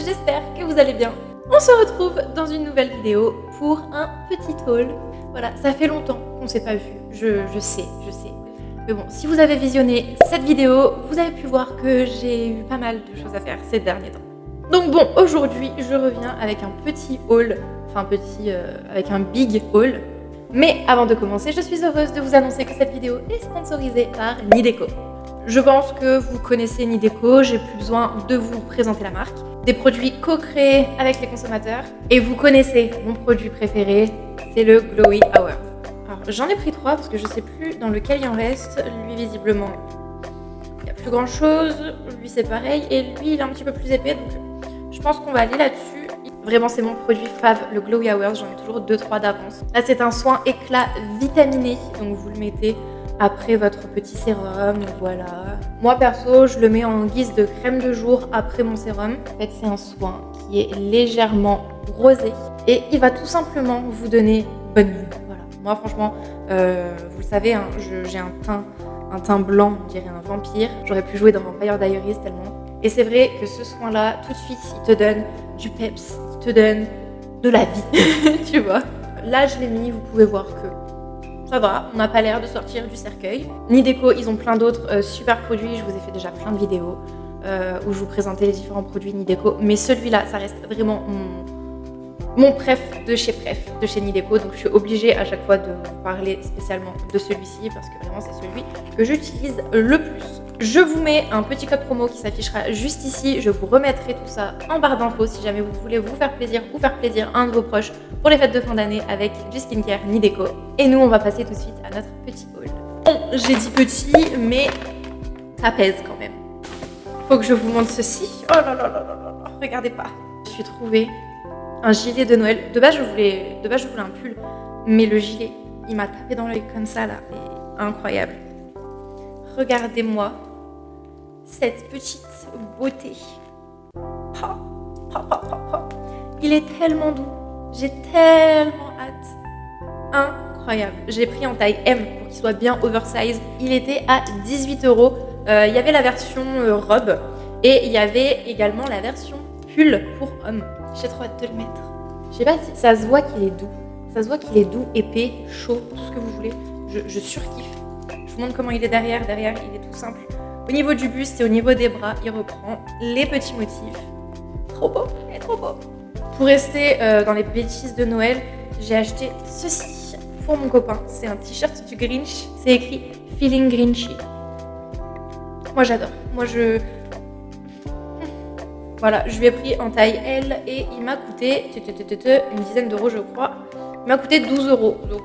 j'espère que vous allez bien. On se retrouve dans une nouvelle vidéo pour un petit haul. Voilà, ça fait longtemps qu'on s'est pas vu, je sais. Mais bon, si vous avez visionné cette vidéo, vous avez pu voir que j'ai eu pas mal de choses à faire ces derniers temps. Donc bon, aujourd'hui, je reviens avec un petit haul, avec un big haul. Mais avant de commencer, je suis heureuse de vous annoncer que cette vidéo est sponsorisée par Nideco. Je pense que vous connaissez Nideco, j'ai plus besoin de vous présenter la marque. Des produits co-créés avec les consommateurs. Et vous connaissez mon produit préféré, c'est le Glowy Hours. Alors j'en ai pris 3 parce que je sais plus dans lequel il en reste. Lui visiblement, il n'y a plus grand chose. Lui c'est pareil. Et lui il est un petit peu plus épais, donc je pense qu'on va aller là-dessus. Vraiment c'est mon produit fave, le Glowy Hours, j'en ai toujours 2-3 d'avance. Là c'est un soin éclat vitaminé, donc vous le mettez après votre petit sérum, voilà. Moi perso, je le mets en guise de crème de jour après mon sérum. En fait, c'est un soin qui est légèrement rosé et il va tout simplement vous donner bonne mine. Voilà. Moi franchement, vous le savez, hein, j'ai un teint blanc, on dirait un vampire. J'aurais pu jouer dans Vampire Diaries tellement. Et c'est vrai que ce soin-là, tout de suite, il te donne du peps, il te donne de la vie, tu vois. Là, je l'ai mis, vous pouvez voir que ça va, on n'a pas l'air de sortir du cercueil. Nideco, ils ont plein d'autres super produits. Je vous ai fait déjà plein de vidéos où je vous présentais les différents produits Nideco. Mais celui-là, ça reste vraiment mon préf de chez Nideco. Donc je suis obligée à chaque fois de vous parler spécialement de celui-ci parce que vraiment c'est celui que j'utilise le plus. Je vous mets un petit code promo qui s'affichera juste ici. Je vous remettrai tout ça en barre d'infos si jamais vous voulez vous faire plaisir ou faire plaisir à un de vos proches pour les fêtes de fin d'année avec du skincare Nideco. Et nous, on va passer tout de suite à notre petit haul. Bon, j'ai dit petit, mais ça pèse quand même. Faut que je vous montre ceci. Oh là là là là là, regardez pas. Je suis trouvé un gilet de Noël. De base, je voulais un pull, mais le gilet, il m'a tapé dans l'œil comme ça là. Et incroyable. Regardez-moi cette petite beauté. Il est tellement doux. J'ai tellement hâte. Incroyable. J'ai pris en taille M pour qu'il soit bien oversize. Il était à 18 €. Il y avait la version robe et il y avait également la version pull pour homme. J'ai trop hâte de le mettre. Je sais pas si ça se voit qu'il est doux. Ça se voit qu'il est doux, épais, chaud, tout ce que vous voulez. Je surkiffe. Je vous montre comment il est derrière. Derrière, il est tout simple. Au niveau du buste et au niveau des bras, il reprend les petits motifs. Trop beau, il est trop beau. Pour rester dans les bêtises de Noël, j'ai acheté ceci pour mon copain. C'est un t-shirt du Grinch. C'est écrit Feeling Grinchy. Moi, j'adore. Voilà, je lui ai pris en taille L et il m'a coûté une dizaine d'euros, je crois. Il m'a coûté 12 €. Donc,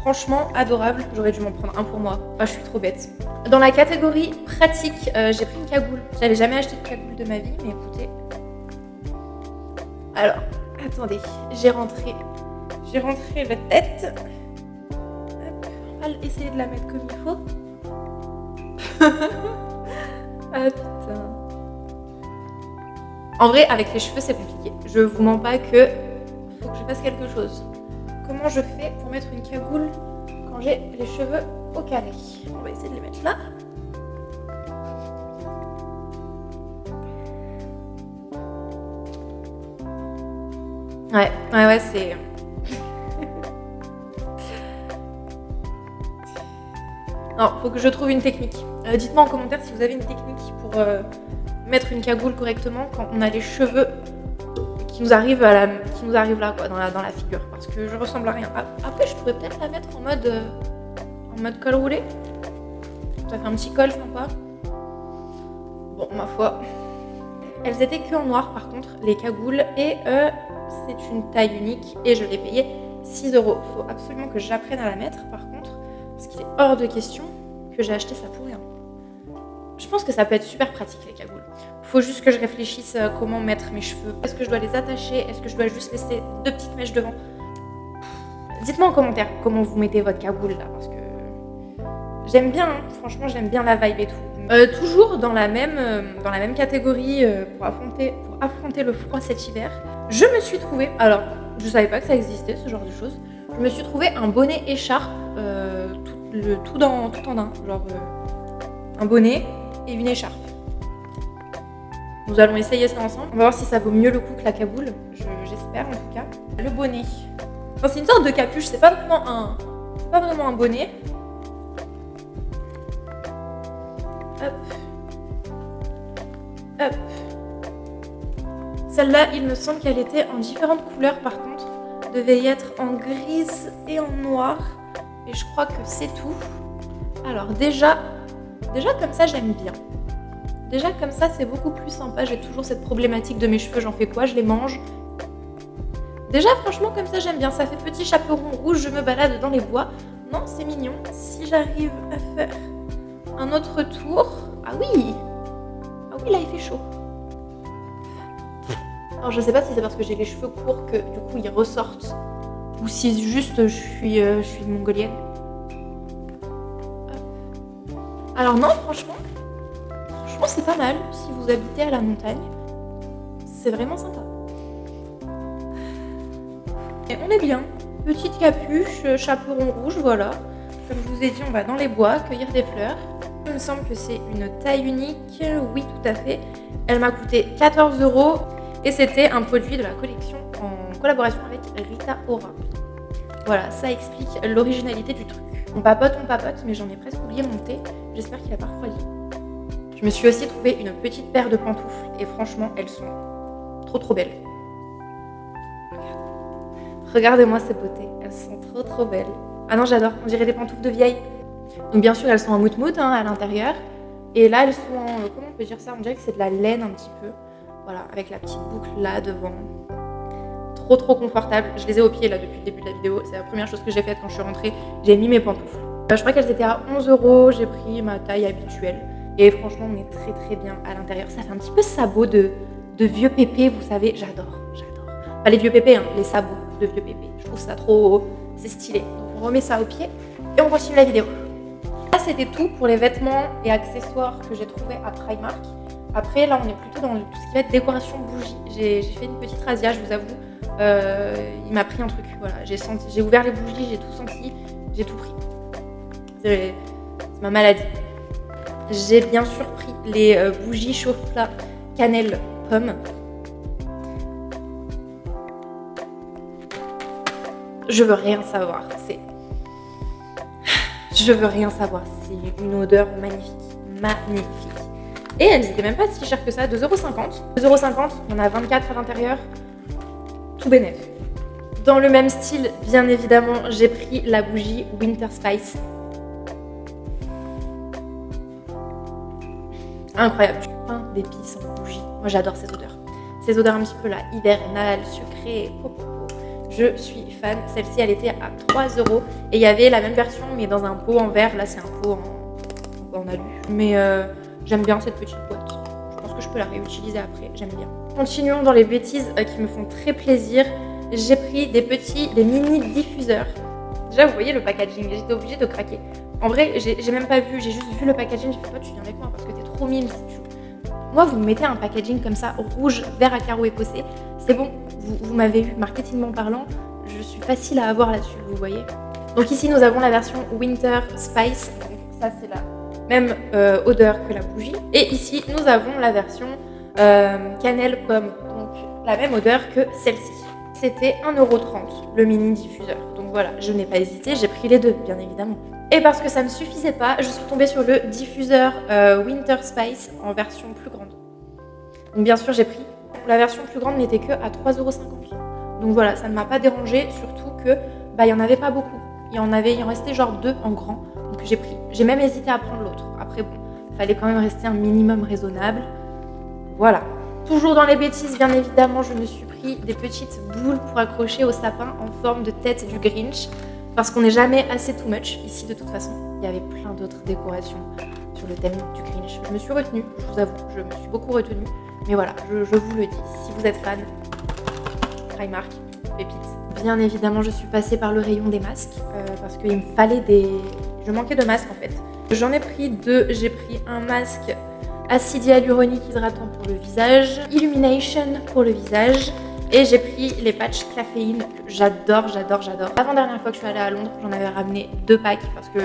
franchement, adorable. J'aurais dû m'en prendre un pour moi. Enfin, je suis trop bête. Dans la catégorie pratique, j'ai pris une cagoule. J'avais jamais acheté de cagoule de ma vie, mais écoutez. Alors, attendez, j'ai rentré la tête. Hop, on va essayer de la mettre comme il faut. Ah putain. En vrai, avec les cheveux, c'est compliqué. Je vous mens pas que faut que je fasse quelque chose. Comment je fais pour mettre une cagoule quand j'ai les cheveux au carré? On va essayer de les mettre là. Ouais, c'est... Non, faut que je trouve une technique. Dites-moi en commentaire si vous avez une technique pour mettre une cagoule correctement quand on a les cheveux qui nous arrivent là quoi, dans la figure, parce que je ressemble à rien. Après, je pourrais peut-être la mettre en mode col roulé. Ça fait un petit col sympa. Bon, ma foi. Elles étaient que en noir par contre, les cagoules, et c'est une taille unique et je l'ai payé 6 €. Faut absolument que j'apprenne à la mettre par contre, parce qu'il est hors de question que j'ai acheté ça pour rien. Je pense que ça peut être super pratique les cagoules. Faut juste que je réfléchisse comment mettre mes cheveux. Est-ce que je dois les attacher? Est-ce que je dois juste laisser 2 petites mèches devant? Dites-moi en commentaire comment vous mettez votre cagoule là, parce que j'aime bien, hein. Franchement j'aime bien la vibe et tout. Toujours dans la même catégorie pour affronter le froid cet hiver, je me suis trouvé, alors je savais pas que ça existait ce genre de choses, je me suis trouvé un bonnet écharpe, tout en un, genre un bonnet et une écharpe. Nous allons essayer ça ensemble. On va voir si ça vaut mieux le coup que la cagoule. J'espère en tout cas. Le bonnet. Enfin, c'est une sorte de capuche, c'est pas vraiment un bonnet. Hop. Hop. Celle-là, il me semble qu'elle était en différentes couleurs par contre. Devait y être en grise et en noir. Et je crois que c'est tout. Alors déjà comme ça, j'aime bien. Déjà comme ça, c'est beaucoup plus sympa. J'ai toujours cette problématique de mes cheveux. J'en fais quoi? Je les mange. Déjà, franchement, comme ça, j'aime bien. Ça fait petit chaperon rouge. Je me balade dans les bois. Non, c'est mignon. Si j'arrive à faire un autre tour... Ah oui! Ah oui, là, il fait chaud. Alors, je sais pas si c'est parce que j'ai les cheveux courts que, du coup, ils ressortent. Ou si juste, je suis mongolienne. Alors non, franchement, c'est pas mal si vous habitez à la montagne. C'est vraiment sympa. Et on est bien. Petite capuche, chaperon rouge, voilà. Comme je vous ai dit, on va dans les bois cueillir des fleurs. Il me semble que c'est une taille unique. Oui, tout à fait. Elle m'a coûté 14 € et c'était un produit de la collection en collaboration avec Rita Ora. Voilà, ça explique l'originalité du truc. On papote, mais j'en ai presque oublié mon thé. J'espère qu'il a pas refroidi. Je me suis aussi trouvé une petite paire de pantoufles et franchement, elles sont trop belles. Regardez-moi ces beautés, elles sont trop belles. Ah non, j'adore, on dirait des pantoufles de vieille. Donc bien sûr, elles sont en mout-mout à l'intérieur. Et là, elles sont en, comment on peut dire ça? On dirait que c'est de la laine un petit peu. Voilà, avec la petite boucle là devant. Trop confortable. Je les ai au pied là depuis le début de la vidéo. C'est la première chose que j'ai faite quand je suis rentrée. J'ai mis mes pantoufles. Je crois qu'elles étaient à 11 €. J'ai pris ma taille habituelle. Et franchement, on est très bien à l'intérieur. Ça fait un petit peu sabot de vieux pépé, vous savez. J'adore. Pas les vieux pépés, hein, les sabots de vieux pépé. Je trouve ça trop... C'est stylé. Donc on remet ça au pied et on continue la vidéo. Là, c'était tout pour les vêtements et accessoires que j'ai trouvé à Primark. Après, là, on est plutôt dans tout ce qui va être décoration bougie. J'ai fait une petite razzia, je vous avoue. Il m'a pris un truc, voilà. J'ai ouvert les bougies, j'ai tout senti, j'ai tout pris. C'est ma maladie. J'ai bien sûr pris les bougies chauffe-plat cannelle pomme. Je veux rien savoir. Je veux rien savoir. C'est une odeur magnifique. Et elles n'étaient même pas si chères que ça, 2,50 €. 2,50 €, on a 24 à l'intérieur. Tout bénef. Dans le même style, bien évidemment, j'ai pris la bougie Winter Spice. Incroyable. Pain d'épices en bougie. Moi, j'adore ces odeurs. Ces odeurs un petit peu là, hivernales, sucrées. Je suis fan. Celle-ci, elle était à 3 € et il y avait la même version, mais dans un pot en verre. Là, c'est un pot en alu. Mais j'aime bien cette petite boîte. Je pense que je peux la réutiliser après. J'aime bien. Continuons dans les bêtises qui me font très plaisir. J'ai pris des mini diffuseurs. Déjà, vous voyez le packaging. J'étais obligée de craquer. En vrai, j'ai même pas vu. J'ai juste vu le packaging. J'ai fait, toi, tu viens avec moi parce que t'es trop mime. Moi, vous me mettez un packaging comme ça, rouge, vert à carreaux écossais. C'est bon. Vous m'avez eu, marketingment parlant. Je suis facile à avoir là-dessus, vous voyez. Donc ici, nous avons la version Winter Spice. Donc, ça, c'est la même odeur que la bougie. Et ici, nous avons la version cannelle pomme. Donc, la même odeur que celle-ci. C'était 1,30 € le mini diffuseur. Donc voilà, je n'ai pas hésité, j'ai pris les deux, bien évidemment. Et parce que ça ne me suffisait pas, je suis tombée sur le diffuseur Winter Spice en version plus grande. Donc bien sûr, j'ai pris. La version plus grande n'était que à 3,50 €. Donc voilà, ça ne m'a pas dérangé, surtout que il y en avait pas beaucoup. Il en restait genre 2 en grand. Donc j'ai pris. J'ai même hésité à prendre l'autre. Après bon, il fallait quand même rester un minimum raisonnable. Voilà. Toujours dans les bêtises, bien évidemment, je me suis pris des petites boules pour accrocher au sapin en forme de tête du Grinch. Parce qu'on n'est jamais assez too much ici de toute façon. Il y avait plein d'autres décorations sur le thème du Grinch. Je me suis retenue, je vous avoue, je me suis beaucoup retenue. Mais voilà, je vous le dis, si vous êtes fan, Primark, pépites. Bien évidemment, je suis passée par le rayon des masques parce qu'il me fallait Je manquais de masques en fait. J'en ai pris 2. J'ai pris un masque acide hyaluronique hydratant pour le visage, Illumination pour le visage. Et j'ai pris les patchs caféine que j'adore. L'avant-dernière fois que je suis allée à Londres, j'en avais ramené 2 packs parce que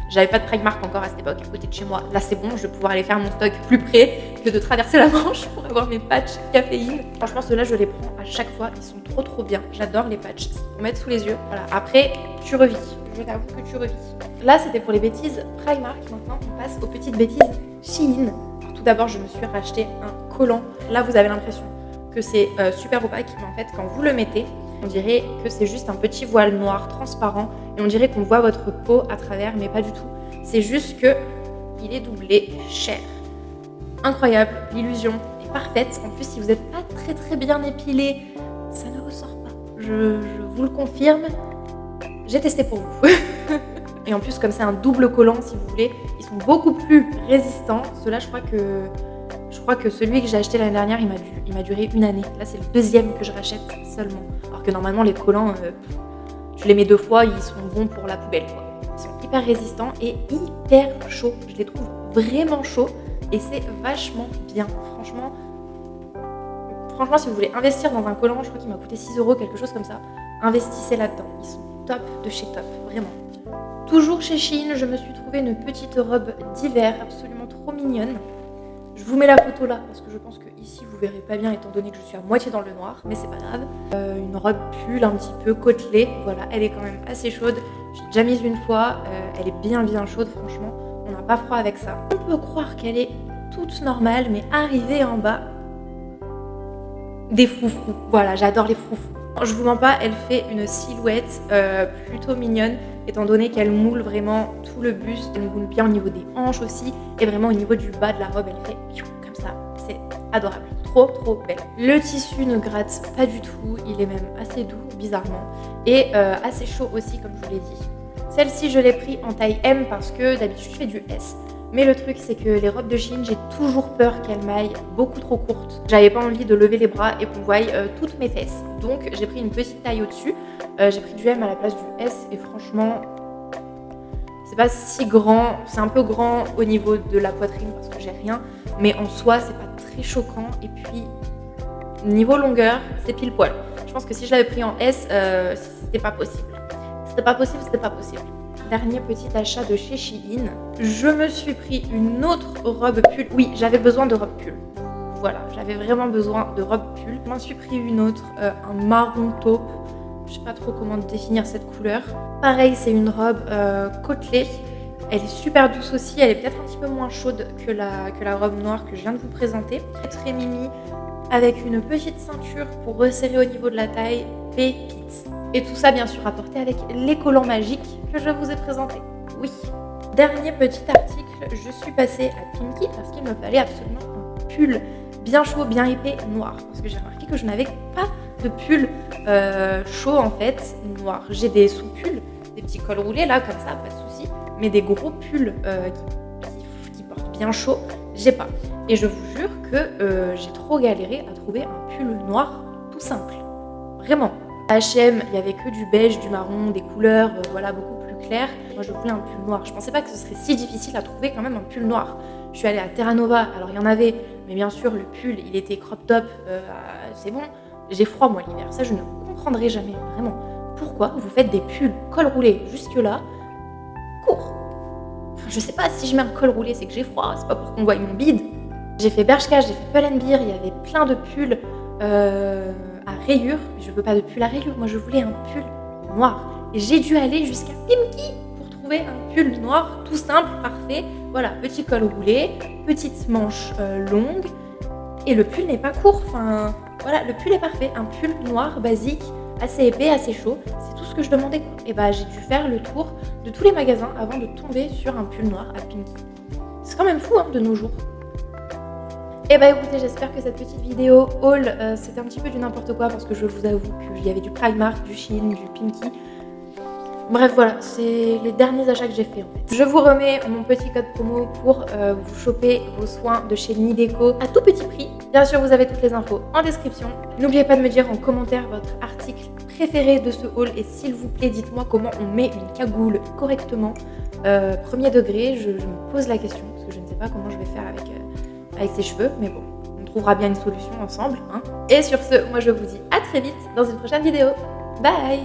J'avais pas de Primark encore à cette époque à côté de chez moi. Là c'est bon, je vais pouvoir aller faire mon stock plus près que de traverser la Manche pour avoir mes patchs caféine. Franchement ceux-là je les prends à chaque fois, ils sont trop bien. J'adore les patchs pour mettre sous les yeux. Voilà, après tu revis, je t'avoue que tu revis. Là c'était pour les bêtises Primark, maintenant on passe aux petites bêtises Shein. Alors, tout d'abord je me suis racheté un collant. Là vous avez l'impression que c'est super opaque, mais en fait quand vous le mettez, on dirait que c'est juste un petit voile noir transparent et on dirait qu'on voit votre peau à travers, mais pas du tout. C'est juste que il est doublé cher. Incroyable, l'illusion est parfaite. En plus, si vous n'êtes pas très bien épilé, ça ne ressort pas. Je vous le confirme. J'ai testé pour vous. Et en plus, comme c'est un double collant, si vous voulez, ils sont beaucoup plus résistants. Ceux-là, je crois que celui que j'ai acheté l'année dernière, il m'a duré 1 année. Là, c'est le deuxième que je rachète seulement. Alors que normalement, les collants, tu les mets 2 fois, ils sont bons pour la poubelle, quoi. Ils sont hyper résistants et hyper chauds. Je les trouve vraiment chauds et c'est vachement bien. Franchement, si vous voulez investir dans un collant, je crois qu'il m'a coûté 6 €, quelque chose comme ça. Investissez là-dedans. Ils sont top de chez top, vraiment. Toujours chez Shein, je me suis trouvé une petite robe d'hiver absolument trop mignonne. Je vous mets la photo là parce que je pense que ici vous verrez pas bien étant donné que je suis à moitié dans le noir, mais c'est pas grave. Une robe pull un petit peu côtelée, voilà, elle est quand même assez chaude. J'ai déjà mise une fois, elle est bien chaude franchement. On n'a pas froid avec ça. On peut croire qu'elle est toute normale, mais arrivée en bas, des froufrous. Voilà, j'adore les froufrous. Je vous mens pas, elle fait une silhouette plutôt mignonne, étant donné qu'elle moule vraiment tout le buste, elle moule bien au niveau des hanches aussi, et vraiment au niveau du bas de la robe, elle fait comme ça, c'est adorable, trop belle. Le tissu ne gratte pas du tout, il est même assez doux, bizarrement, et assez chaud aussi, comme je vous l'ai dit. Celle-ci, je l'ai pris en taille M parce que d'habitude, je fais du S. Mais le truc, c'est que les robes de Shein, j'ai toujours peur qu'elles m'aillent beaucoup trop courtes. J'avais pas envie de lever les bras et qu'on voie toutes mes fesses. Donc, j'ai pris une petite taille au-dessus. J'ai pris du M à la place du S et franchement, c'est pas si grand. C'est un peu grand au niveau de la poitrine parce que j'ai rien. Mais en soi, c'est pas très choquant. Et puis, niveau longueur, c'est pile poil. Je pense que si je l'avais pris en S, c'était pas possible. C'était pas possible. Dernier petit achat de chez Shein. Je me suis pris une autre robe pull. Oui, j'avais besoin de robe pull. Voilà, j'avais vraiment besoin de robe pull. Je m'en suis pris une autre, un marron taupe. Je sais pas trop comment définir cette couleur. Pareil, c'est une robe côtelée. Elle est super douce aussi. Elle est peut-être un petit peu moins chaude que la robe noire que je viens de vous présenter. Très mimi, avec une petite ceinture pour resserrer au niveau de la taille. Pépite. Et tout ça, bien sûr, apporté avec les collants magiques que je vous ai présentés. Oui. Dernier petit article, je suis passée à Pimkie parce qu'il me fallait absolument un pull bien chaud, bien épais, noir. Parce que j'ai remarqué que je n'avais pas de pull chaud, en fait, noir. J'ai des sous-pulls, des petits cols roulés, là, comme ça, pas de souci. Mais des gros pulls qui portent bien chaud, j'ai pas. Et je vous jure que j'ai trop galéré à trouver un pull noir tout simple. Vraiment. À H&M, il n'y avait que du beige, du marron, des couleurs voilà, beaucoup plus claires. Moi, je voulais un pull noir. Je pensais pas que ce serait si difficile à trouver quand même un pull noir. Je suis allée à Terra Nova, alors il y en avait, mais bien sûr, le pull, il était crop top, c'est bon. J'ai froid, moi, l'hiver. Ça, je ne comprendrai jamais, vraiment. Pourquoi vous faites des pulls col roulé jusque-là, courts? Enfin, je sais pas, si je mets un col roulé, c'est que j'ai froid, c'est pas pour qu'on voie mon bide. J'ai fait Bershka, j'ai fait Pull&Bear, il y avait plein de pulls à rayures. Je veux pas de pull à rayures, moi je voulais un pull noir. Et j'ai dû aller jusqu'à Pimkie pour trouver un pull noir tout simple, parfait. Voilà, petit col roulé, petite manche longue. Et le pull n'est pas court, enfin voilà, le pull est parfait. Un pull noir basique, assez épais, assez chaud, c'est tout ce que je demandais. Et bah j'ai dû faire le tour de tous les magasins avant de tomber sur un pull noir à Pimkie. C'est quand même fou hein, de nos jours. Et bah écoutez, j'espère que cette petite vidéo haul, c'était un petit peu du n'importe quoi parce que je vous avoue qu'il y avait du Primark, du Shein, du Pimkie. Bref voilà, c'est les derniers achats que j'ai fait en fait. Je vous remets mon petit code promo pour vous choper vos soins de chez Nideco à tout petit prix. Bien sûr, vous avez toutes les infos en description. N'oubliez pas de me dire en commentaire votre article préféré de ce haul et s'il vous plaît, dites-moi comment on met une cagoule correctement. Premier degré, je me pose la question parce que je ne sais pas comment je vais faire avec ses cheveux, mais bon, on trouvera bien une solution ensemble. Hein. Et sur ce, moi je vous dis à très vite dans une prochaine vidéo. Bye!